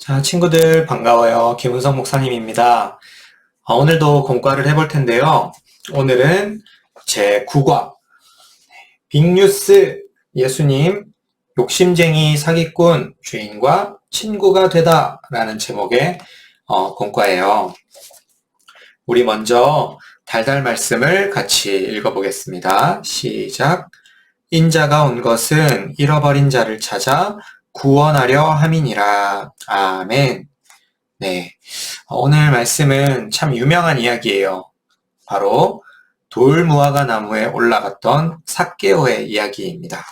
자, 친구들 반가워요. 김은성 목사님입니다. 오늘도 공과를 해볼 텐데요. 오늘은 제 9과 빅뉴스 예수님 욕심쟁이 사기꾼 주인과 친구가 되다 라는 제목의 공과예요. 우리 먼저 달달 말씀을 같이 읽어보겠습니다. 시작. 인자가 온 것은 잃어버린 자를 찾아 구원하려 함이니라. 아멘. 네. 오늘 말씀은 참 유명한 이야기예요. 바로 돌무화과 나무에 올라갔던 삭개오의 이야기입니다.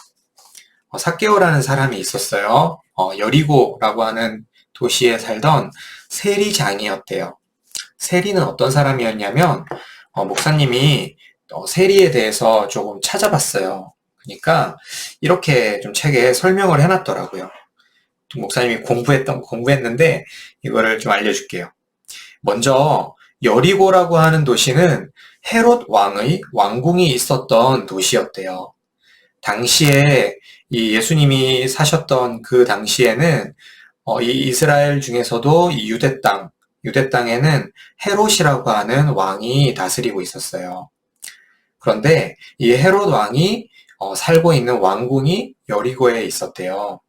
삭개오라는 사람이 있었어요. 여리고라고 하는 도시에 살던 세리장이었대요. 세리는 어떤 사람이었냐면, 목사님이 세리에 대해서 조금 찾아봤어요. 그러니까 이렇게 좀 책에 설명을 해놨더라고요. 목사님이 공부했는데 이거를 좀 알려줄게요. 먼저 여리고라고 하는 도시는 헤롯 왕의 왕궁이 있었던 도시였대요. 당시에 이 예수님이 사셨던 그 당시에는 이 이스라엘 중에서도 이 유대 땅에는 헤롯이라고 하는 왕이 다스리고 있었어요. 그런데 이 헤롯 왕이 살고 있는 왕궁이 여리고에 있었대요.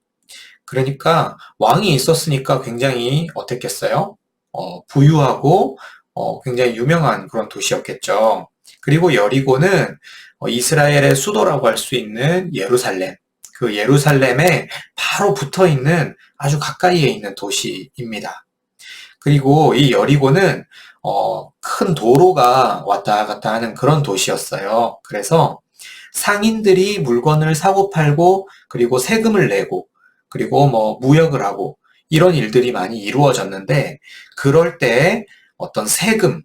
그러니까 왕이 있었으니까 굉장히 어땠겠어요? 부유하고 굉장히 유명한 그런 도시였겠죠. 그리고 여리고는 이스라엘의 수도라고 할 수 있는 예루살렘, 그 예루살렘에 바로 붙어 있는 아주 가까이에 있는 도시입니다. 그리고 이 여리고는 큰 도로가 왔다 갔다 하는 그런 도시였어요. 그래서 상인들이 물건을 사고 팔고 그리고 세금을 내고 그리고 무역을 하고 이런 일들이 많이 이루어졌는데 그럴 때 어떤 세금,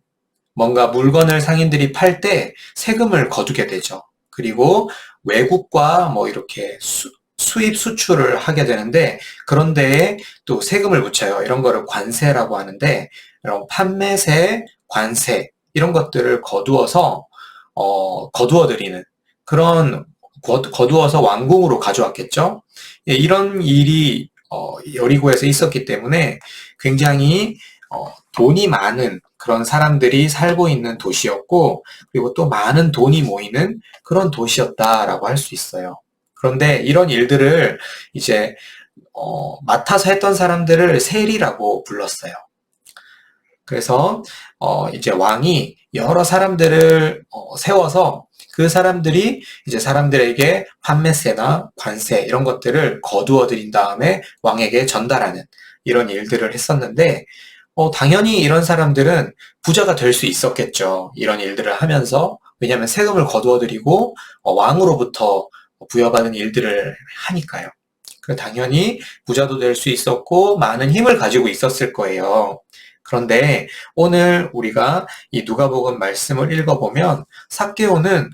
뭔가 물건을 상인들이 팔 때 세금을 거두게 되죠. 그리고 외국과 이렇게 수입 수출을 하게 되는데 그런 데에 또 세금을 붙여요. 이런 거를 관세라고 하는데 이런 판매세, 관세 이런 것들을 거두어들이는 그런 거두어서 왕궁으로 가져왔겠죠. 예, 이런 일이 여리고에서 있었기 때문에 굉장히 돈이 많은 그런 사람들이 살고 있는 도시였고 그리고 또 많은 돈이 모이는 그런 도시였다라고 할 수 있어요. 그런데 이런 일들을 이제 맡아서 했던 사람들을 세리라고 불렀어요. 그래서 이제 왕이 여러 사람들을 세워서 그 사람들이 이제 사람들에게 판매세나 관세 이런 것들을 거두어 들인 다음에 왕에게 전달하는 이런 일들을 했었는데 당연히 이런 사람들은 부자가 될 수 있었겠죠. 이런 일들을 하면서. 왜냐하면 세금을 거두어 들이고 왕으로부터 부여받은 일들을 하니까요. 당연히 부자도 될 수 있었고 많은 힘을 가지고 있었을 거예요. 그런데 오늘 우리가 이 누가복음 말씀을 읽어보면 삭개오는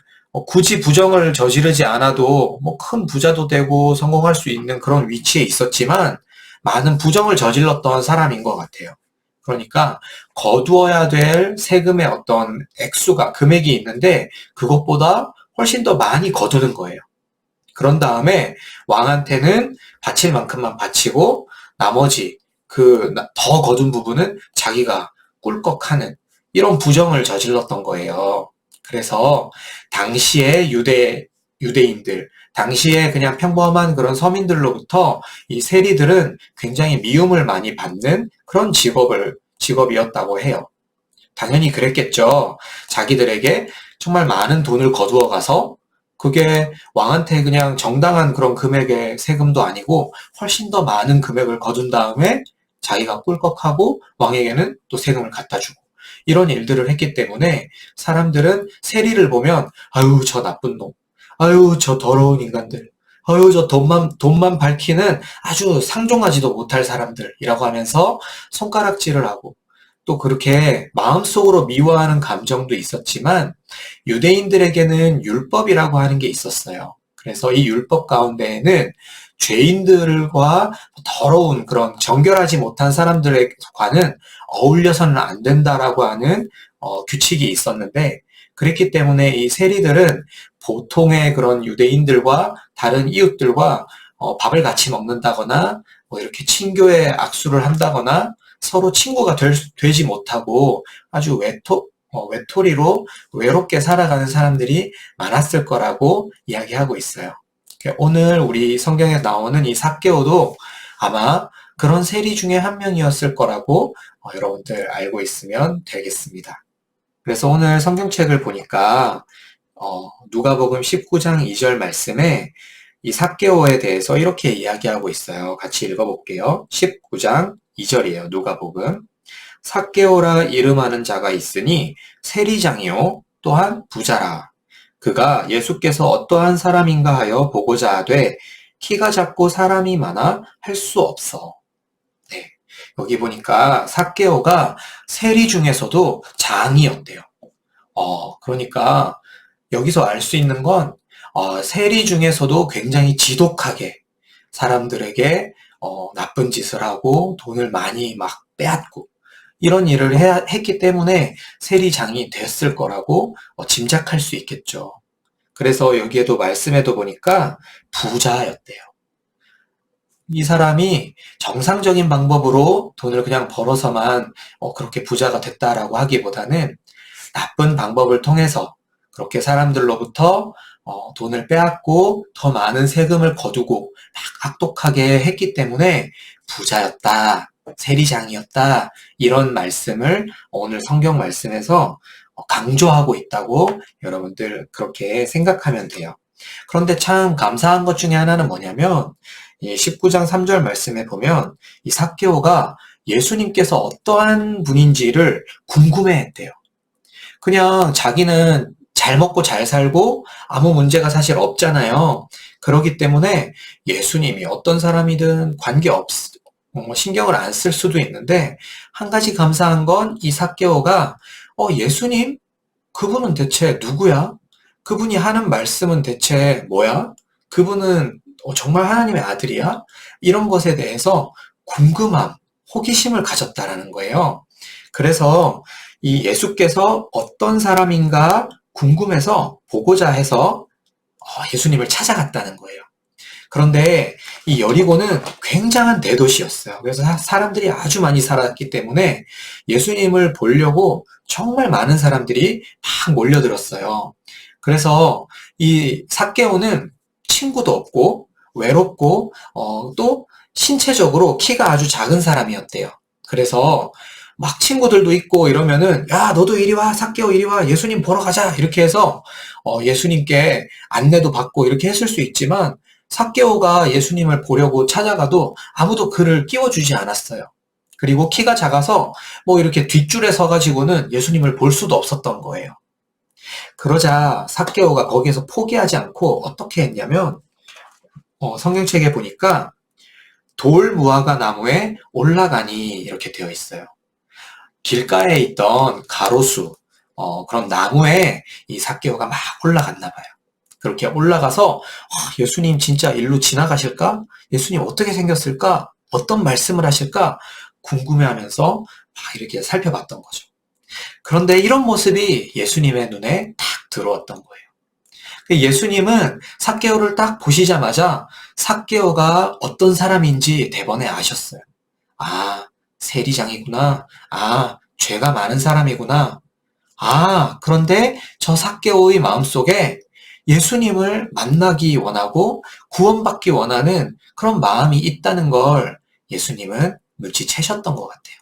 굳이 부정을 저지르지 않아도 큰 부자도 되고 성공할 수 있는 그런 위치에 있었지만 많은 부정을 저질렀던 사람인 것 같아요. 그러니까 거두어야 될 세금의 어떤 금액이 있는데 그것보다 훨씬 더 많이 거두는 거예요. 그런 다음에 왕한테는 바칠 만큼만 바치고 나머지 더 거둔 부분은 자기가 꿀꺽하는 이런 부정을 저질렀던 거예요. 그래서 당시의 유대인들, 당시에 그냥 평범한 그런 서민들로부터 이 세리들은 굉장히 미움을 많이 받는 그런 직업이었다고 해요. 당연히 그랬겠죠. 자기들에게 정말 많은 돈을 거두어 가서 그게 왕한테 그냥 정당한 그런 금액의 세금도 아니고 훨씬 더 많은 금액을 거둔 다음에 자기가 꿀꺽하고 왕에게는 또 세금을 갖다 주고 이런 일들을 했기 때문에 사람들은 세리를 보면 아유 저 나쁜 놈, 아유 저 더러운 인간들, 아유 저 돈만 밝히는 아주 상종하지도 못할 사람들이라고 하면서 손가락질을 하고 또 그렇게 마음속으로 미워하는 감정도 있었지만 유대인들에게는 율법이라고 하는 게 있었어요. 그래서 이 율법 가운데에는 죄인들과 더러운 그런 정결하지 못한 사람들과는 어울려서는 안 된다라고 하는 규칙이 있었는데 그랬기 때문에 이 세리들은 보통의 그런 유대인들과 다른 이웃들과 밥을 같이 먹는다거나 뭐 이렇게 친교에 악수를 한다거나 서로 친구가 되지 못하고 아주 외톨이로 외롭게 살아가는 사람들이 많았을 거라고 이야기하고 있어요. 오늘 우리 성경에 나오는 이 삭개오도 아마 그런 세리 중에 한 명이었을 거라고 여러분들 알고 있으면 되겠습니다. 그래서 오늘 성경책을 보니까 누가복음 19장 2절 말씀에 이 삭개오에 대해서 이렇게 이야기하고 있어요. 같이 읽어볼게요. 19장 2절이에요. 누가복음. 삭개오라 이름하는 자가 있으니 세리장이요 또한 부자라. 그가 예수께서 어떠한 사람인가 하여 보고자 하되 키가 작고 사람이 많아 할 수 없어. 네. 여기 보니까 삭개오가 세리 중에서도 장이었대요. 그러니까 여기서 알 수 있는 건 세리 중에서도 굉장히 지독하게 사람들에게 나쁜 짓을 하고 돈을 많이 막 빼앗고 이런 일을 했기 때문에 세리장이 됐을 거라고 짐작할 수 있겠죠. 그래서 여기에도 말씀에도 보니까 부자였대요. 이 사람이 정상적인 방법으로 돈을 그냥 벌어서만 그렇게 부자가 됐다라고 하기보다는 나쁜 방법을 통해서 그렇게 사람들로부터 돈을 빼앗고 더 많은 세금을 거두고 막 악독하게 했기 때문에 부자였다, 세리장이었다 이런 말씀을 오늘 성경 말씀에서 강조하고 있다고 여러분들 그렇게 생각하면 돼요. 그런데 참 감사한 것 중에 하나는 뭐냐면 이 19장 3절 말씀에 보면 이 삭개오가 예수님께서 어떠한 분인지를 궁금해했대요. 그냥 자기는 잘 먹고 잘 살고 아무 문제가 사실 없잖아요. 그렇기 때문에 예수님이 어떤 사람이든 신경을 안 쓸 수도 있는데 한 가지 감사한 건 이 삭개오가 예수님? 그분은 대체 누구야? 그분이 하는 말씀은 대체 뭐야? 그분은 정말 하나님의 아들이야? 이런 것에 대해서 궁금함, 호기심을 가졌다라는 거예요. 그래서 이 예수께서 어떤 사람인가 궁금해서 보고자 해서 예수님을 찾아갔다는 거예요. 그런데 이 여리고는 굉장한 대도시였어요. 그래서 사람들이 아주 많이 살았기 때문에 예수님을 보려고 정말 많은 사람들이 막 몰려들었어요. 그래서 이 삭개오는 친구도 없고 외롭고 또 신체적으로 키가 아주 작은 사람이었대요. 그래서 막 친구들도 있고 이러면은 야 너도 이리 와 삭개오 이리 와 예수님 보러 가자 이렇게 해서 예수님께 안내도 받고 이렇게 했을 수 있지만 삭개오가 예수님을 보려고 찾아가도 아무도 그를 끼워주지 않았어요. 그리고 키가 작아서 뭐 이렇게 뒷줄에 서가지고는 예수님을 볼 수도 없었던 거예요. 그러자 삭개오가 거기에서 포기하지 않고 어떻게 했냐면 성경책에 보니까 돌 무화과 나무에 올라가니 이렇게 되어 있어요. 길가에 있던 가로수 그런 나무에 이 삭개오가 막 올라갔나 봐요. 그렇게 올라가서 예수님 진짜 일로 지나가실까? 예수님 어떻게 생겼을까? 어떤 말씀을 하실까? 궁금해하면서 막 이렇게 살펴봤던 거죠. 그런데 이런 모습이 예수님의 눈에 탁 들어왔던 거예요. 예수님은 삭개오를 딱 보시자마자 삭개오가 어떤 사람인지 대번에 아셨어요. 아, 세리장이구나. 아, 죄가 많은 사람이구나. 그런데 저 삭개오의 마음속에 예수님을 만나기 원하고 구원받기 원하는 그런 마음이 있다는 걸 예수님은 눈치채셨던 것 같아요.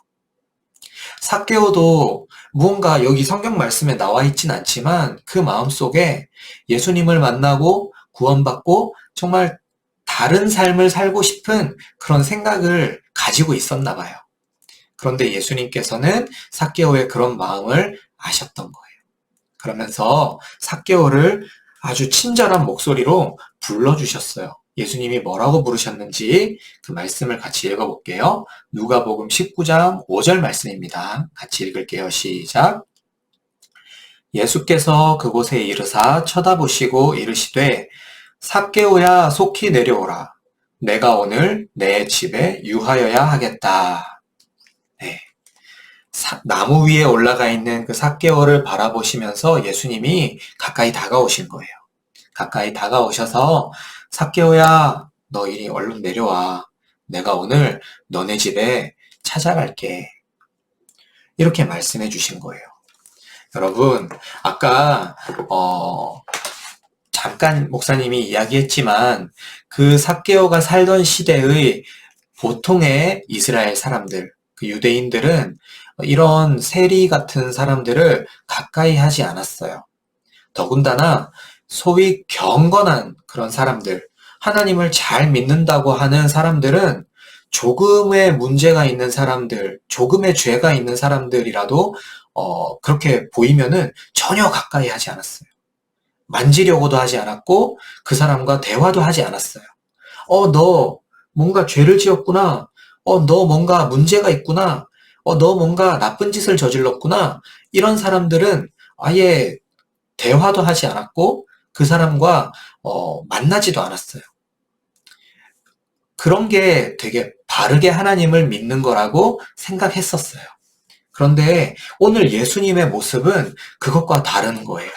삭개오도 무언가 여기 성경 말씀에 나와 있진 않지만 그 마음속에 예수님을 만나고 구원받고 정말 다른 삶을 살고 싶은 그런 생각을 가지고 있었나 봐요. 그런데 예수님께서는 삭개오의 그런 마음을 아셨던 거예요. 그러면서 삭개오를 아주 친절한 목소리로 불러주셨어요. 예수님이 뭐라고 부르셨는지 그 말씀을 같이 읽어볼게요. 누가복음 19장 5절 말씀입니다. 같이 읽을게요. 시작. 예수께서 그곳에 이르사 쳐다보시고 이르시되 삭개오야 속히 내려오라. 내가 오늘 내 집에 유하여야 하겠다. 네. 나무 위에 올라가 있는 그 삭개오를 바라보시면서 예수님이 가까이 다가오신 거예요. 가까이 다가오셔서 삭개오야 너 이리 얼른 내려와. 내가 오늘 너네 집에 찾아갈게. 이렇게 말씀해 주신 거예요. 여러분, 아까 잠깐 목사님이 이야기했지만 그 삭개오가 살던 시대의 보통의 이스라엘 사람들, 그 유대인들은 이런 세리 같은 사람들을 가까이 하지 않았어요. 더군다나 소위 경건한 그런 사람들, 하나님을 잘 믿는다고 하는 사람들은 조금의 문제가 있는 사람들, 조금의 죄가 있는 사람들이라도 그렇게 보이면은 전혀 가까이 하지 않았어요. 만지려고도 하지 않았고 그 사람과 대화도 하지 않았어요. 너 뭔가 죄를 지었구나. 너 뭔가 문제가 있구나. 너 뭔가 나쁜 짓을 저질렀구나. 이런 사람들은 아예 대화도 하지 않았고 그 사람과 만나지도 않았어요. 그런 게 되게 바르게 하나님을 믿는 거라고 생각했었어요. 그런데 오늘 예수님의 모습은 그것과 다른 거예요.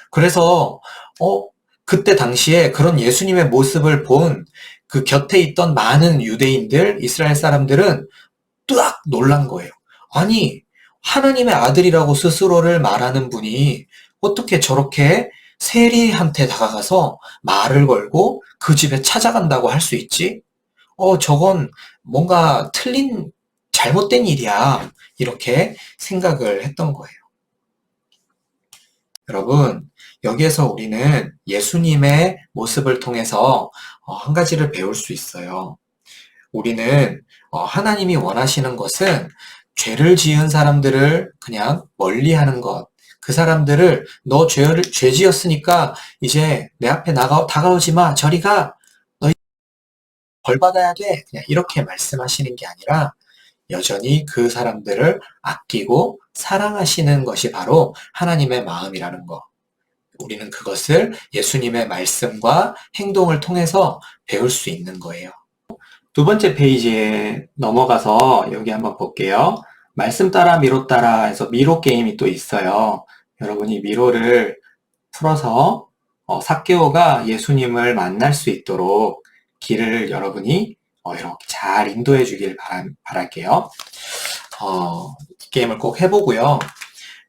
그래서 그때 당시에 그런 예수님의 모습을 본 그 곁에 있던 많은 유대인들, 이스라엘 사람들은 뜨악 놀란 거예요. 아니, 하나님의 아들이라고 스스로를 말하는 분이 어떻게 저렇게 세리한테 다가가서 말을 걸고 그 집에 찾아간다고 할 수 있지? 저건 뭔가 틀린, 잘못된 일이야. 이렇게 생각을 했던 거예요. 여러분, 여기에서 우리는 예수님의 모습을 통해서 한 가지를 배울 수 있어요. 우리는 하나님이 원하시는 것은 죄를 지은 사람들을 그냥 멀리하는 것. 그 사람들을 너 죄 지었으니까 이제 내 앞에 다가오지 마. 저리 가. 너 벌 받아야 돼. 그냥 이렇게 말씀하시는 게 아니라 여전히 그 사람들을 아끼고 사랑하시는 것이 바로 하나님의 마음이라는 것. 우리는 그것을 예수님의 말씀과 행동을 통해서 배울 수 있는 거예요. 두 번째 페이지에 넘어가서 여기 한번 볼게요. 말씀 따라 미로 따라 해서 미로 게임이 또 있어요. 여러분이 미로를 풀어서 삭개오가 예수님을 만날 수 있도록 길을 여러분이 이렇게 잘 인도해 주길 바랄게요. 게임을 꼭 해보고요.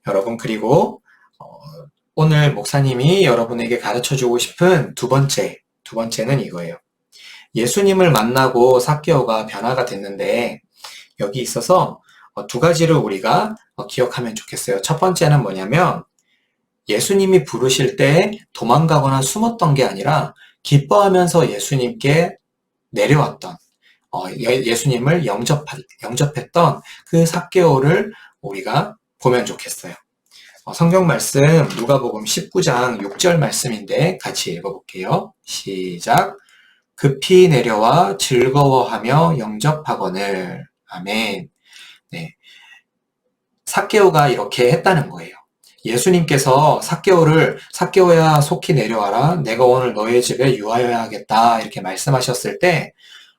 여러분, 그리고 오늘 목사님이 여러분에게 가르쳐주고 싶은 두 번째는 이거예요. 예수님을 만나고 삭개오가 변화가 됐는데 여기 있어서 두 가지를 우리가 기억하면 좋겠어요. 첫 번째는 뭐냐면 예수님이 부르실 때 도망가거나 숨었던 게 아니라 기뻐하면서 예수님께 내려왔던 예수님을 영접했던 그 삭개오를 우리가 보면 좋겠어요. 성경 말씀 누가복음 19장 6절 말씀인데 같이 읽어볼게요. 시작. 급히 내려와 즐거워하며 영접하거늘. 아멘. 네. 삭개오가 이렇게 했다는 거예요. 예수님께서 삭개오야 속히 내려와라. 내가 오늘 너의 집에 유하여야 하겠다. 이렇게 말씀하셨을 때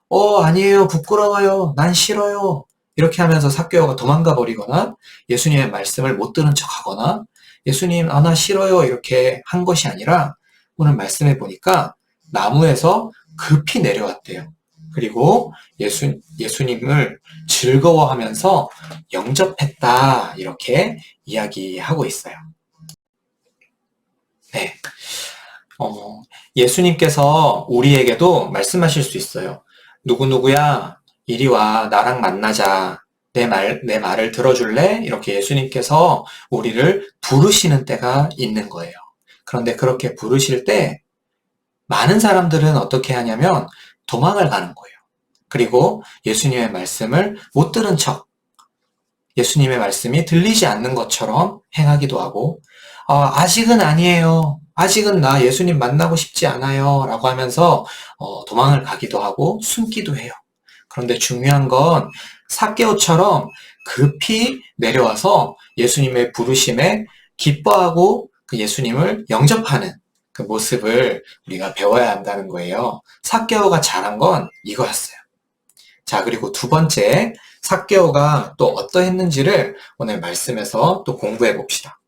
아니에요. 부끄러워요. 난 싫어요. 이렇게 하면서 삭개오가 도망가 버리거나 예수님의 말씀을 못 들은 척하거나 예수님 나 싫어요. 이렇게 한 것이 아니라 오늘 말씀해 보니까 나무에서 급히 내려왔대요. 그리고 예수님을 즐거워하면서 영접했다. 이렇게 이야기하고 있어요. 네. 예수님께서 우리에게도 말씀하실 수 있어요. 누구누구야, 이리 와, 나랑 만나자. 내 말을 들어줄래? 이렇게 예수님께서 우리를 부르시는 때가 있는 거예요. 그런데 그렇게 부르실 때 많은 사람들은 어떻게 하냐면 도망을 가는 거예요. 그리고 예수님의 말씀을 못 들은 척, 예수님의 말씀이 들리지 않는 것처럼 행하기도 하고 아직은 아니에요. 아직은 나 예수님 만나고 싶지 않아요. 라고 하면서 도망을 가기도 하고 숨기도 해요. 그런데 중요한 건 삭개오처럼 급히 내려와서 예수님의 부르심에 기뻐하고 그 예수님을 영접하는 그 모습을 우리가 배워야 한다는 거예요. 삭개오가 잘한 건 이거였어요. 자, 그리고 두 번째, 삭개오가 또 어떠했는지를 오늘 말씀에서 또 공부해 봅시다.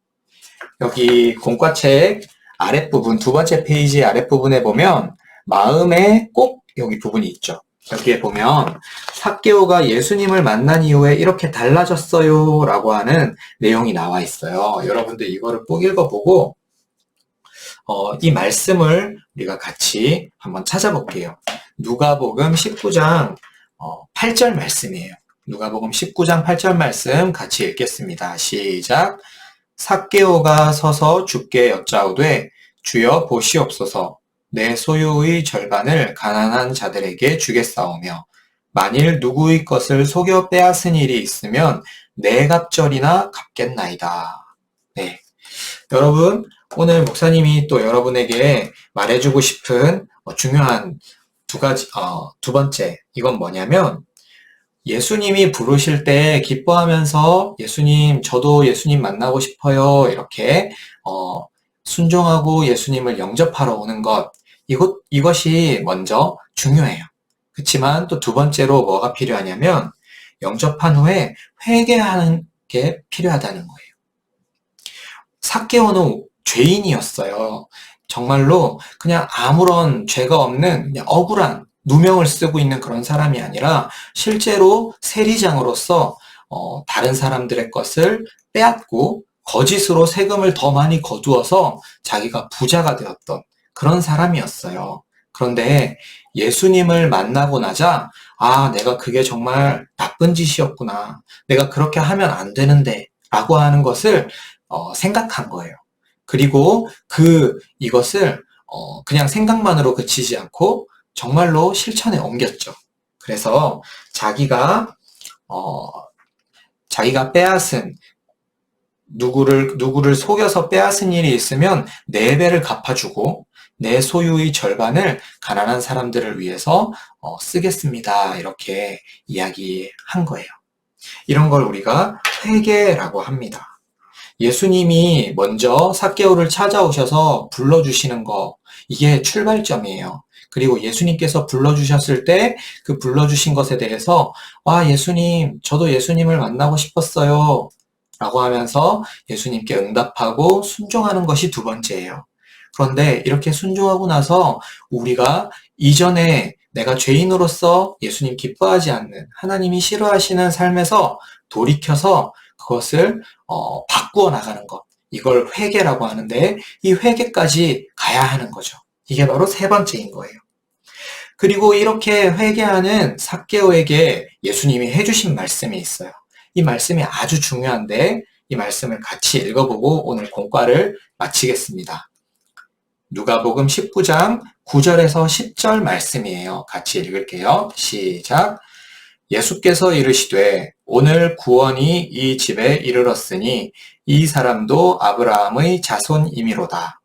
여기 공과책 아랫부분, 두 번째 페이지 아랫부분에 보면 마음에 꼭 여기 부분이 있죠. 여기에 보면 삭개오가 예수님을 만난 이후에 이렇게 달라졌어요 라고 하는 내용이 나와 있어요. 여러분들 이거를 꼭 읽어보고 이 말씀을 우리가 같이 한번 찾아볼게요. 누가복음 19장 8절 말씀이에요. 누가복음 19장 8절 말씀 같이 읽겠습니다. 시작. 삭개오가 서서 주께 여짜오되 주여 보시옵소서 내 소유의 절반을 가난한 자들에게 주겠사오며 만일 누구의 것을 속여 빼앗은 일이 있으면 네 갑절이나 갚겠나이다. 네, 여러분 오늘 목사님이 또 여러분에게 말해주고 싶은 중요한 두 번째 이건 뭐냐면 예수님이 부르실 때 기뻐하면서 예수님 저도 예수님 만나고 싶어요 이렇게 순종하고 예수님을 영접하러 오는 것 이것이 먼저 중요해요. 그렇지만 또 두 번째로 뭐가 필요하냐면 영접한 후에 회개하는 게 필요하다는 거예요. 삭개오는 죄인이었어요. 정말로 그냥 아무런 죄가 없는 그냥 억울한 누명을 쓰고 있는 그런 사람이 아니라 실제로 세리장으로서 다른 사람들의 것을 빼앗고 거짓으로 세금을 더 많이 거두어서 자기가 부자가 되었던 그런 사람이었어요. 그런데 예수님을 만나고 나자 내가 그게 정말 나쁜 짓이었구나. 내가 그렇게 하면 안 되는데 라고 하는 것을 생각한 거예요. 그리고 이것을 그냥 생각만으로 그치지 않고 정말로 실천에 옮겼죠. 그래서 자기가 빼앗은 누구를 속여서 빼앗은 일이 있으면 4배를 갚아주고 내 소유의 절반을 가난한 사람들을 위해서 쓰겠습니다. 이렇게 이야기한 거예요. 이런 걸 우리가 회개라고 합니다. 예수님이 먼저 삭개오를 찾아오셔서 불러주시는 거 이게 출발점이에요. 그리고 예수님께서 불러주셨을 때 그 불러주신 것에 대해서 예수님 저도 예수님을 만나고 싶었어요 라고 하면서 예수님께 응답하고 순종하는 것이 두 번째예요. 그런데 이렇게 순종하고 나서 우리가 이전에 내가 죄인으로서 예수님 기뻐하지 않는 하나님이 싫어하시는 삶에서 돌이켜서 그것을 바꾸어 나가는 것 이걸 회개라고 하는데 이 회개까지 가야 하는 거죠. 이게 바로 세 번째인 거예요. 그리고 이렇게 회개하는 삭개오에게 예수님이 해주신 말씀이 있어요. 이 말씀이 아주 중요한데 이 말씀을 같이 읽어보고 오늘 공과를 마치겠습니다. 누가복음 19장 9절에서 10절 말씀이에요. 같이 읽을게요. 시작. 예수께서 이르시되 오늘 구원이 이 집에 이르렀으니 이 사람도 아브라함의 자손이미로다.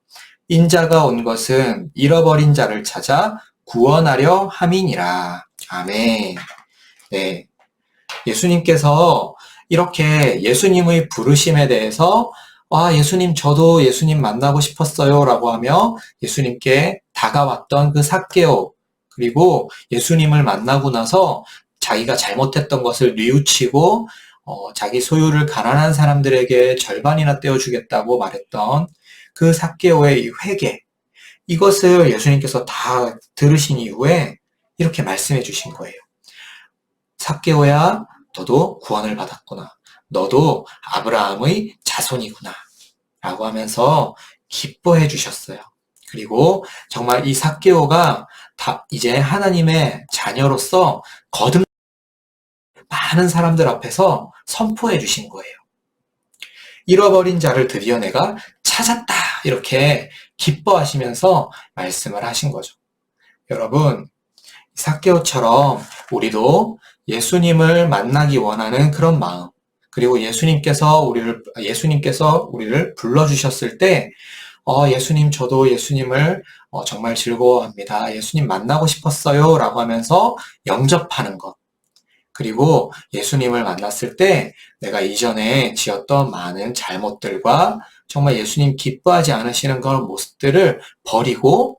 인자가 온 것은 잃어버린 자를 찾아 구원하려 함이니라. 아멘. 네. 예수님께서 이렇게 예수님의 부르심에 대해서 예수님 저도 예수님 만나고 싶었어요 라고 하며 예수님께 다가왔던 그 삭개오 그리고 예수님을 만나고 나서 자기가 잘못했던 것을 뉘우치고 자기 소유를 가난한 사람들에게 절반이나 떼어주겠다고 말했던 그 삭개오의 이 회개 이것을 예수님께서 다 들으신 이후에 이렇게 말씀해 주신 거예요. 삭개오야 너도 구원을 받았구나. 너도 아브라함의 자손이구나. 라고 하면서 기뻐해 주셨어요. 그리고 정말 이 삭개오가 이제 하나님의 자녀로서 거듭 많은 사람들 앞에서 선포해 주신 거예요. 잃어버린 자를 드디어 내가 찾았다. 이렇게 기뻐하시면서 말씀을 하신 거죠. 여러분, 삭개오처럼 우리도 예수님을 만나기 원하는 그런 마음, 그리고 예수님께서 우리를 불러주셨을 때, 예수님, 저도 예수님을 정말 즐거워합니다. 예수님 만나고 싶었어요. 라고 하면서 영접하는 것. 그리고 예수님을 만났을 때 내가 이전에 지었던 많은 잘못들과 정말 예수님 기뻐하지 않으시는 그런 모습들을 버리고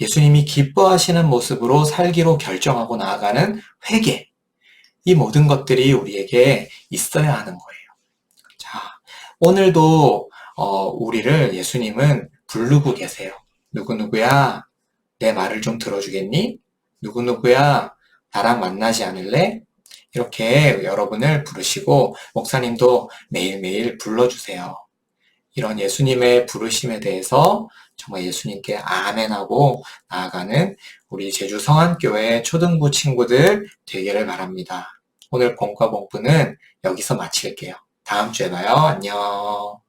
예수님이 기뻐하시는 모습으로 살기로 결정하고 나아가는 회개. 이 모든 것들이 우리에게 있어야 하는 거예요. 자, 오늘도 우리를 예수님은 부르고 계세요. 누구누구야, 내 말을 좀 들어주겠니? 누구누구야, 나랑 만나지 않을래? 이렇게 여러분을 부르시고 목사님도 매일매일 불러주세요. 이런 예수님의 부르심에 대해서 정말 예수님께 아멘하고 나아가는 우리 제주 성안교회 초등부 친구들 되기를 바랍니다. 오늘 본과 본부는 여기서 마칠게요. 다음 주에 봐요. 안녕.